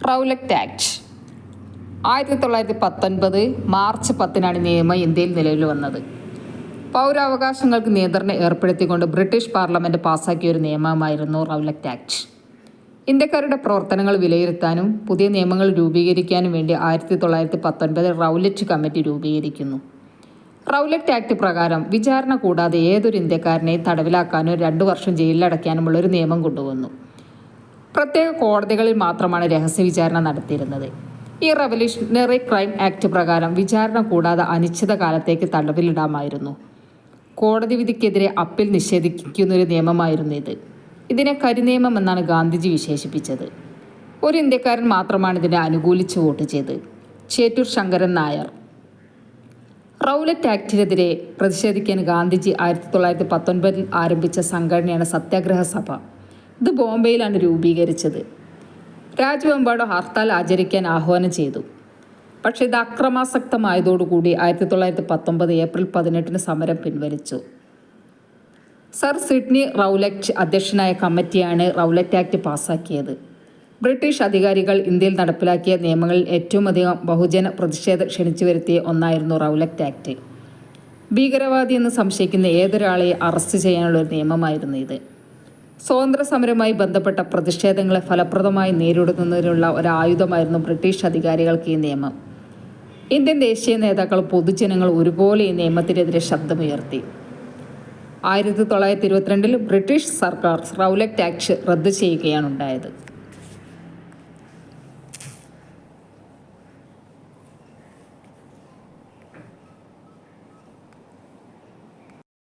Rowlatt act 1919 March 10 നിയമം ഇന്ത്യയിൽ നിലവിൽ വന്നത്. പൗരാവകാശങ്ങൾക്ക് നിയന്ത്രണം ഏർപ്പെടുത്തിക്കൊണ്ട് ബ്രിട്ടീഷ് പാർലമെൻറ്റ് പാസാക്കിയ ഒരു നിയമമായിരുന്നു റൗലറ്റ് ആക്ട്. ഇന്ത്യക്കാരുടെ പ്രവർത്തനങ്ങൾ വിലയിരുത്താനും പുതിയ നിയമങ്ങൾ രൂപീകരിക്കാനും വേണ്ടി 1919 റൗലറ്റ് കമ്മിറ്റി രൂപീകരിക്കുന്നു. റൗലറ്റ് ആക്ട് പ്രകാരം വിചാരണ കൂടാതെ ഏതൊരു ഇന്ത്യക്കാരനെയും തടവിലാക്കാനും 2 വർഷം ജയിലിലടയ്ക്കാനുമുള്ള ഒരു നിയമം കൊണ്ടുവന്നു. പ്രത്യേക കോടതികളിൽ മാത്രമാണ് രഹസ്യ വിചാരണ നടത്തിയിരുന്നത്. ഈ റവല്യൂഷണറി ക്രൈം ആക്ട് പ്രകാരം വിചാരണ കൂടാതെ അനിശ്ചിതകാലത്തേക്ക് തടവിലിടാമായിരുന്നു. കോടതി വിധിക്കെതിരെ അപ്പീൽ നിഷേധിക്കുന്നൊരു നിയമമായിരുന്നു ഇത്. ഇതിനെ കരിനിയമം എന്നാണ് ഗാന്ധിജി വിശേഷിപ്പിച്ചത്. ഒരു ഇന്ത്യക്കാരൻ മാത്രമാണ് ഇതിനെ അനുകൂലിച്ച് വോട്ട് ചെയ്തത്, ചേറ്റൂർ ശങ്കരൻ നായർ. റൗലറ്റ് ആക്ടിനെതിരെ പ്രതിഷേധിക്കാൻ ഗാന്ധിജി 1919 ആരംഭിച്ച സംഘടനയാണ് സത്യാഗ്രഹ സഭ. ഇത് ബോംബെയിലാണ് രൂപീകരിച്ചത്. രാജ്യമെമ്പാടും ഹർത്താൽ ആചരിക്കാൻ ആഹ്വാനം ചെയ്തു. പക്ഷേ ഇത് അക്രമാസക്തമായതോടുകൂടി 1919 ഏപ്രിൽ 18 സമരം പിൻവലിച്ചു. സർ സിഡ്നി റൗലറ്റ് അധ്യക്ഷനായ കമ്മിറ്റിയാണ് റൗലറ്റ് ആക്ട് പാസാക്കിയത്. ബ്രിട്ടീഷ് അധികാരികൾ ഇന്ത്യയിൽ നടപ്പിലാക്കിയ നിയമങ്ങളിൽ ഏറ്റവും അധികം ബഹുജന പ്രതിഷേധം ക്ഷണിച്ചു വരുത്തിയ ഒന്നായിരുന്നു റൗലറ്റ് ആക്ട്. ഭീകരവാദി എന്ന് സംശയിക്കുന്ന ഏതൊരാളെയും അറസ്റ്റ് ചെയ്യാനുള്ള ഒരു നിയമമായിരുന്നു ഇത്. സ്വാതന്ത്ര്യ സമരവുമായി ബന്ധപ്പെട്ട പ്രതിഷേധങ്ങളെ ഫലപ്രദമായി നേരിടുന്നതിനുള്ള ഒരായുധമായിരുന്നു ബ്രിട്ടീഷ് അധികാരികൾക്ക് ഈ നിയമം. ഇന്ത്യൻ ദേശീയ നേതാക്കൾ പൊതുജനങ്ങൾ ഒരുപോലെ ഈ നിയമത്തിനെതിരെ ശബ്ദമുയർത്തി. 1922 ബ്രിട്ടീഷ് സർക്കാർ റൗലറ്റ് ആക്ട് റദ്ദ് ചെയ്യുകയാണ് ഉണ്ടായത്.